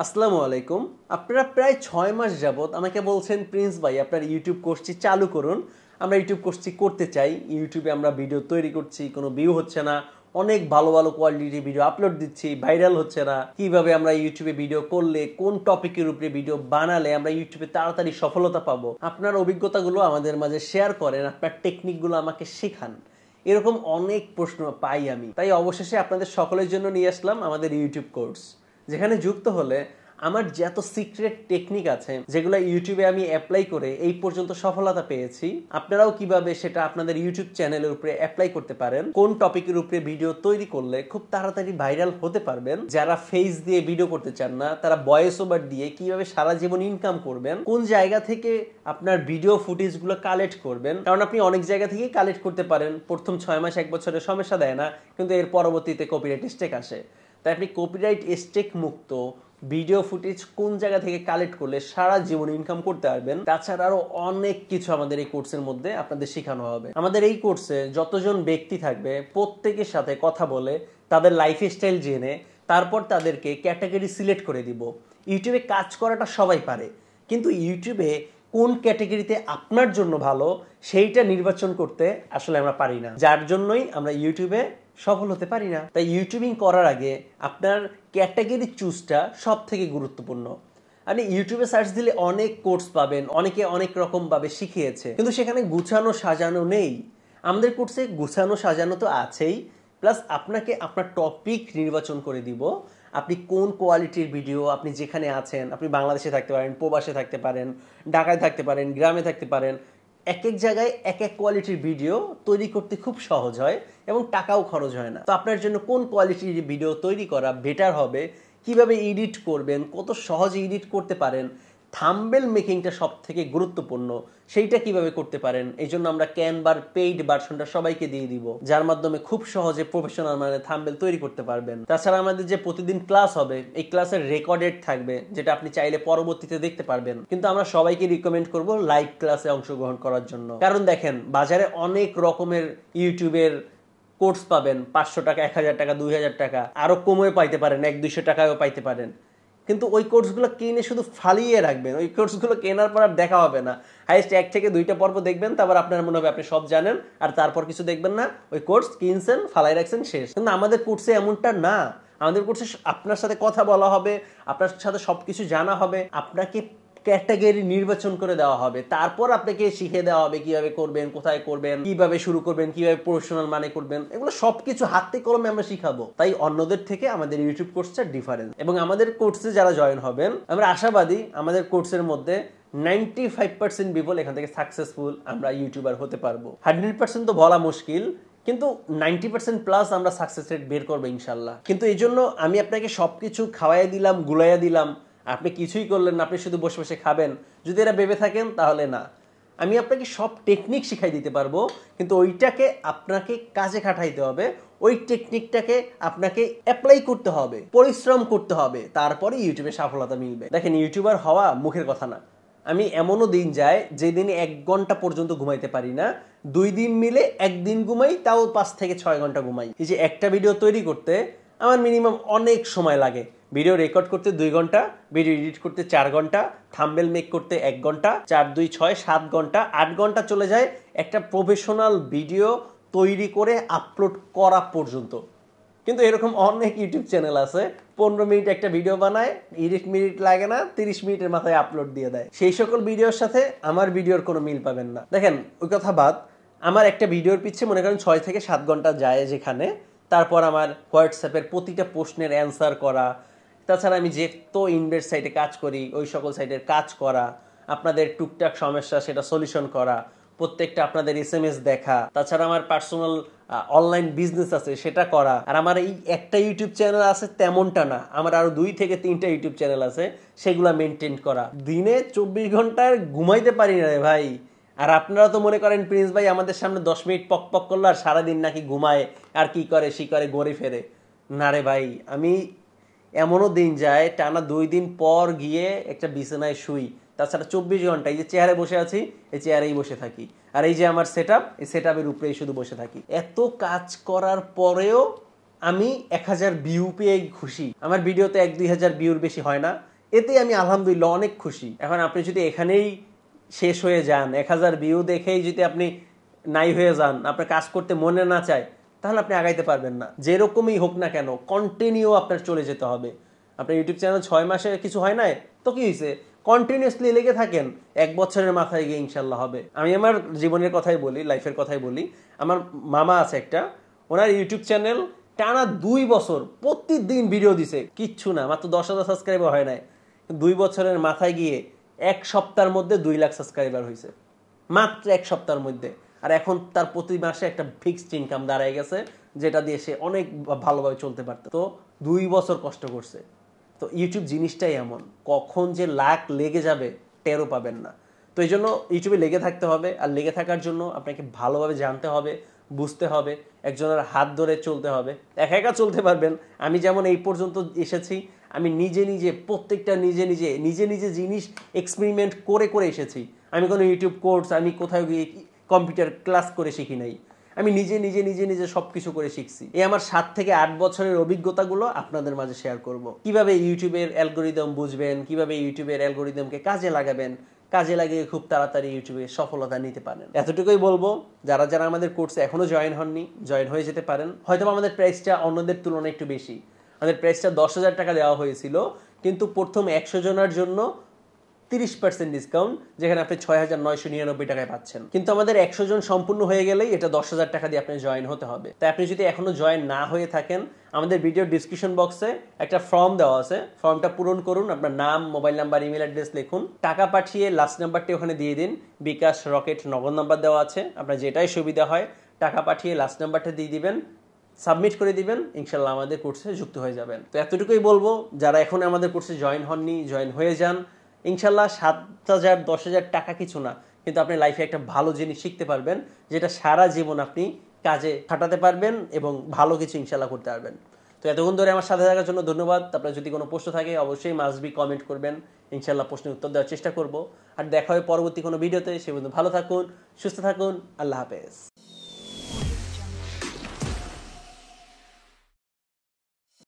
আসসালামু আলাইকুম। আপনারা প্রায় ৬ মাস যাবত আমাকে বলছেন প্রিন্স ভাই আপনার ইউটিউব কোর্সটি চালু করুন। আমরা ইউটিউব কোর্সটি করতে চাই। ইউটিউবে আমরা ভিডিও তৈরি করছি, কোনো ভিউ হচ্ছে না। অনেক ভালো ভালো কোয়ালিটির ভিডিও আপলোড দিচ্ছি, ভাইরাল হচ্ছে না। কিভাবে আমরা ইউটিউবে ভিডিও করলে, কোন টপিকের উপরে ভিডিও বানালে আমরা ইউটিউবে তাড়াতাড়ি সফলতা পাবো। আপনার অভিজ্ঞতাগুলো আমাদের মাঝে শেয়ার করেন, আপনার টেকনিকগুলো আমাকে শেখান। এরকম অনেক প্রশ্ন পাই আমি। তাই অবশেষে আপনাদের সকলের জন্য নিয়ে আসলাম আমাদের ইউটিউব কোর্স, যেখানে যুক্ত হলে আমার যত সিক্রেট টেকনিক আছে যেগুলো ইউটিউবে আমি অ্যাপ্লাই করে এই পর্যন্ত সফলতা পেয়েছি, আপনারাও কিভাবে সেটা আপনাদের ইউটিউব চ্যানেলের উপরে অ্যাপ্লাই করতে পারেন, কোন টপিকের উপরে ভিডিও তৈরি করলে খুব তাড়াতাড়ি ভাইরাল হতে পারবেন, যারা ফেস দিয়ে ভিডিও করতে চান না তারা ভয়েস ওভার দিয়ে কিভাবে সারা জীবন ইনকাম করবেন, কোন জায়গা থেকে আপনার ভিডিও ফুটেজগুলো কালেক্ট করবেন। কারণ আপনি অনেক জায়গা থেকেই কালেক্ট করতে পারেন, প্রথম ৬ মাস ১ বছরের সমস্যা দেয় না, কিন্তু এর পরবর্তীতে কপিরাইট স্ট্রাইক আসে। তাই আপনি কপিরাইট স্ট্রাইক মুক্ত ভিডিও ফুটেজ কোন জায়গা থেকে কালেক্ট করলে সারা জীবন ইনকাম করতে পারবেন, তাছাড়া আরো অনেক কিছু আমাদের এই কোর্সের মধ্যে আপনাদের শেখানো হবে। আমাদের এই কোর্সে যতজন ব্যক্তি থাকবে প্রত্যেকের সাথে কথা বলে তাদের লাইফস্টাইল জেনে তারপর তাদেরকে ক্যাটাগরি সিলেক্ট করে দিব। ইউটিউবে কাজ করাটা সবাই পারে, কিন্তু ইউটিউবে কোন ক্যাটাগরিতে আপনার জন্য ভালো সেইটা নির্বাচন করতে আসলে আমরা পারি না, যার জন্যই আমরা ইউটিউবে সফল হতে পারি না। তাই ইউটিউবিং করার আগে আপনার ক্যাটাগরি চুজটা সব থেকে গুরুত্বপূর্ণ। আপনি ইউটিউবে সার্চ দিলে অনেক কোর্স পাবেন, অনেকে অনেক রকম ভাবে শিখিয়েছে, কিন্তু সেখানে গুছানো সাজানো নেই। আমাদের কোর্সে গুছানো সাজানো তো আছেই, প্লাস আপনাকে আপনার টপিক নির্বাচন করে দিব। আপনি কোন কোয়ালিটির ভিডিও, আপনি যেখানে আছেন, আপনি বাংলাদেশে থাকতে পারেন, প্রবাসে থাকতে পারেন, ঢাকায় থাকতে পারেন, গ্রামে থাকতে পারেন, এক এক জায়গায় এক এক কোয়ালিটির ভিডিও তৈরি করতে খুব সহজ হয় এবং টাকাও খরচ হয় না। তো আপনার জন্য কোন কোয়ালিটির ভিডিও তৈরি করা বেটার হবে, কিভাবে এডিট করবেন, কত সহজে এডিট করতে পারেন, থাম্বনেল মেকিংটা সব থেকে গুরুত্বপূর্ণ, সেইটা কিভাবে করতে পারেন, এই জন্য আমরা ক্যানভার পেইড ভার্সনটা সবাইকে দিয়ে দিব, যার মাধ্যমে খুব সহজে প্রফেশনাল মানে থাম্বনেল তৈরি করতে পারবেন। তাছাড়া আমাদের যে প্রতিদিন ক্লাস হবে, এই ক্লাসের রেকর্ডেড থাকবে, যেটা আপনি চাইলে পরবর্তীতে দেখতে পারবেন। কিন্তু আমরা সবাইকে রিকমেন্ড করব লাইভ ক্লাসে অংশগ্রহণ করার জন্য। কারণ দেখেন, বাজারে অনেক রকমের ইউটিউবের কোর্স পাবেন, 500 টাকা, 1000 টাকা, 2000 টাকা, আরো কমে পাইতে পারেন, 100-200 টাকায়ও পাইতে পারেন। কিন্তু ওই কোর্সগুলো কিনে শুধু ফালিয়ে রাখবেন, ওই কোর্সগুলো কেনার পর আর দেখা হবে না। হাইস্ট 1 থেকে 2টা পর্ব দেখবেন, তারপর আপনার মনে হবে আপনি সব জানেন, আর তারপর কিছু দেখবেন না। ওই কোর্স কিনছেন, ফালাই রাখছেন, শেষ। কিন্তু আমাদের কোর্সে এমনটা না। আমাদের কোর্সে আপনার সাথে কথা বলা হবে, আপনার সাথে সবকিছু জানা হবে, আপনাকে ক্যাটাগরি নির্বাচন করে দেওয়া হবে, তারপর আপনাকে শিখে দেওয়া হবে কিভাবে করবেন, কোথায় করবেন, কিভাবে শুরু করবেন, কিভাবে প্রফেশনাল মানে করবেন। এগুলো সবকিছু হাতে কলমে আমরা শিখাবো। তাই অন্যদের থেকে আমাদের ইউটিউব কোর্সটা ডিফারেন্ট। এবং আমাদের কোর্সে যারা জয়েন হবেন, আমরা আশাবাদী আমাদের কোর্সের মধ্যে 95% পিপল এখান থেকে সাকসেসফুল আমরা ইউটিউবার হতে পারবো। 100% তো বলা মুশকিল, কিন্তু 90% প্লাস আমরা সাকসেস রেট বের করবো ইনশাল্লাহ। কিন্তু এই জন্য আমি আপনাকে সবকিছু খাওয়াইয়া দিলাম, গুলাইয়া দিলাম, আপনি কিছুই করলেন না, আপনি শুধু বসে বসে খাবেন, যদি এরা ভেবে থাকেন তাহলে না। আমি আপনাকে সব টেকনিক শিখাই দিতে পারবো, কিন্তু ওইটাকে আপনাকে কাজে খাটাইতে হবে, ওই টেকনিকটাকে আপনাকে অ্যাপ্লাই করতে হবে, পরিশ্রম করতে হবে, তারপরে ইউটিউবে সফলতা মিলবে। দেখেন, ইউটিউবার হওয়া মুখের কথা না। আমি এমনও দিন যায় যে দিনে 1 ঘন্টা পর্যন্ত ঘুমাইতে পারি না, 2 দিন মিলে 1 দিন ঘুমাই, তাও 5 থেকে 6 ঘন্টা ঘুমাই। এই যে একটা ভিডিও তৈরি করতে আমার মিনিমাম অনেক সময় লাগে। ভিডিও রেকর্ড করতে 2 ঘন্টা, ভিডিও এডিট করতে 4 ঘন্টা, থাম্বনেল মেক করতে 1 ঘন্টা, 4, 2, 6, 7 ঘন্টা, 8 ঘন্টা চলে যায় একটা প্রফেশনাল ভিডিও তৈরি করে আপলোড করা পর্যন্ত। কিন্তু এরকম অনেক ইউটিউব চ্যানেল আছে 15 মিনিট একটা ভিডিও বানায়, 30 মিনিট লাগে না, 30 মিনিটের মাথায় আপলোড দিয়ে দেয়। সেই সকল ভিডিওর সাথে আমার ভিডিওর কোনো মিল পাবেন না। দেখেন, ওই কথা বাদ, আমার একটা ভিডিওর পিছে মনে করেন 6 থেকে 7 ঘন্টা যায়, যেখানে তারপর আমার হোয়াটসঅ্যাপের প্রতিটা প্রশ্নের অ্যান্সার করা, তাছাড়া আমি যে তো ইনভেস্ট সাইটে কাজ করি ওই সকল সাইটের কাজ করা, আপনাদের টুকটাক সমস্যা সেটা সলিউশন করা, প্রত্যেকটা আপনাদের SMS দেখা, তাছাড়া আমার পার্সোনাল অনলাইন বিজনেস আছে সেটা করা। আর আমার এই একটা ইউটিউব চ্যানেল আছে তেমনটা না, আমার আরো 2 থেকে 3টা ইউটিউব চ্যানেল আছে, সেগুলা মেনটেন করা। দিনে 24 ঘন্টার ঘুমাইতে পারি না রে ভাই। আর আপনারা তো মনে করেন প্রিন্স ভাই আমাদের সামনে 10 মিনিট পক পক করলো আর সারাদিন নাকি ঘুমায় আর কি করে সি করে গড়ে ফেরে। না রে ভাই, আমি এমনও দিন যায় টানা 2 দিন পর গিয়ে একটা বিছানায় শুই। তাছাড়া 24 ঘন্টা এই যে চেয়ারে বসে আছি, এই চেয়ারেই বসে থাকি। আর এই যে আমার সেটআপ, এই সেটআপের উপরেই শুধু বসে থাকি। এত কাজ করার পরেও আমি 1000 ভিউ পেয়ে খুশি। আমার ভিডিওতে 1-2000 ভিউর বেশি হয় না, এতে আমি আলহামদুলিল্লাহ অনেক খুশি। এখন আপনি যদি এখানেই শেষ হয়ে যান, 1000 ভিউ দেখেই যদি আপনি নাই হয়ে যান, আপনার কাজ করতে মনে না চায়, তাহলে আপনি আগাইতে পারবেন না। যেরকমই হোক না কেন কন্টিনিউ আপনার চলে যেতে হবে। আপনার ইউটিউব চ্যানেল 6 মাসে কিছু হয় নাই তো কি হয়েছে, কন্টিনিউয়াসলি লেগে থাকেন, 1 বছরের মাথায় গিয়ে ইনশাল্লাহ হবে। আমি আমার জীবনের কথাই বলি, লাইফের কথাই বলি। আমার মামা আছে একটা, ওনার ইউটিউব চ্যানেল টানা 2 বছর প্রতিদিন ভিডিও দিছে, কিচ্ছু না, মাত্র 10,000 সাবস্ক্রাইবার হয় নাই। 2 বছরের মাথায় গিয়ে 1 সপ্তাহের মধ্যে 2 লাখ সাবস্ক্রাইবার হয়েছে, মাত্র 1 সপ্তাহের মধ্যে। আর এখন তার প্রতি মাসে একটা ফিক্সড ইনকাম দাঁড়ায় গেছে, যেটা দিয়ে সে অনেক ভালোভাবে চলতে পারত। তো 2 বছর কষ্ট করছে। তো ইউটিউব জিনিসটাই এমন, কখন যে লাখ লেগে যাবে টেরও পাবেন না। তো এই জন্য ইউটিউবে লেগে থাকতে হবে। আর লেগে থাকার জন্য আপনাকে ভালোভাবে জানতে হবে, বুঝতে হবে, একজনের হাত ধরে চলতে হবে। একা একা চলতে পারবেন। আমি যেমন এই পর্যন্ত এসেছি, আমি নিজে নিজে প্রত্যেকটা নিজে নিজে জিনিস এক্সপেরিমেন্ট করে করে এসেছি। আমি কোনো ইউটিউব কোর্স, আমি কোথাও গিয়ে কম্পিউটার ক্লাস করে শিখি নাই, আমি নিজে নিজে সব কিছু করে শিখছি। এই আমার 7 থেকে 8 বছরের অভিজ্ঞতাগুলো আপনাদের মাঝে শেয়ার করব। কিভাবে ইউটিউবের অ্যালগোরিদম বুঝবেন, কিভাবে ইউটিউবের অ্যালগোরিদমকে কাজে লাগাবেন, কাজে লাগিয়ে খুব তাড়াতাড়ি ইউটিউবে সফলতা নিতে পারেন। এতটুকুই বলবো, যারা যারা আমাদের কোর্সে এখনো জয়েন হননি, জয়েন হয়ে যেতে পারেন। হয়তো আমাদের প্রাইসটা অন্যদের তুলনায় একটু বেশি। আমাদের প্রাইসটা 10,000 টাকা দেওয়া হয়েছিল, কিন্তু প্রথম 100 জনের জন্য 30% ডিসকাউন্ট, যেখানে আপনি 6,999 টাকায় পাচ্ছেন। কিন্তু আমাদের 100 জন সম্পূর্ণ হয়ে গেলেই এটা 10,000 টাকা দিয়ে আপনি জয়েন হতে হবে। তাই আপনি যদি এখনো জয়েন না হয়ে থাকেন, আমাদের ভিডিও ডিসক্রিপশন বক্সে একটা ফর্ম দেওয়া আছে, ফর্মটা পূরণ করুন, আপনার নাম, মোবাইল নাম্বার, ইমেল অ্যাড্রেস লিখুন, টাকা পাঠিয়ে লাস্ট নাম্বারটি ওখানে দিয়ে দিন। বিকাশ, রকেট, নগদ নাম্বার দেওয়া আছে, আপনার যেটাই সুবিধা হয় টাকা পাঠিয়ে লাস্ট নাম্বারটা দিয়ে দিবেন, সাবমিট করে দিবেন, ইনশাল্লাহ আমাদের কোর্সে যুক্ত হয়ে যাবেন। তো এতটুকুই বলবো, যারা এখন আমাদের কোর্সে জয়েন হননি, জয়েন হয়ে যান। ইনশাল্লাহ 7,000 10,000 টাকা কিছু না, কিন্তু আপনি লাইফে একটা ভালো জিনিস শিখতে পারবেন, যেটা সারা জীবন আপনি কাজে খাটাতে পারবেন এবং ভালো কিছু ইনশাল্লাহ করতে পারবেন। তো এতক্ষণ ধরে আমার সাথে থাকার জন্য ধন্যবাদ। আপনার যদি কোনো প্রশ্ন থাকে অবশ্যই মাস্ট বি কমেন্ট করবেন, ইনশাল্লাহ প্রশ্নের উত্তর দেওয়ার চেষ্টা করব। আর দেখা হয় পরবর্তী কোনো ভিডিওতে। সে পর্যন্ত ভালো থাকুন, সুস্থ থাকুন, আল্লাহ হাফেজ।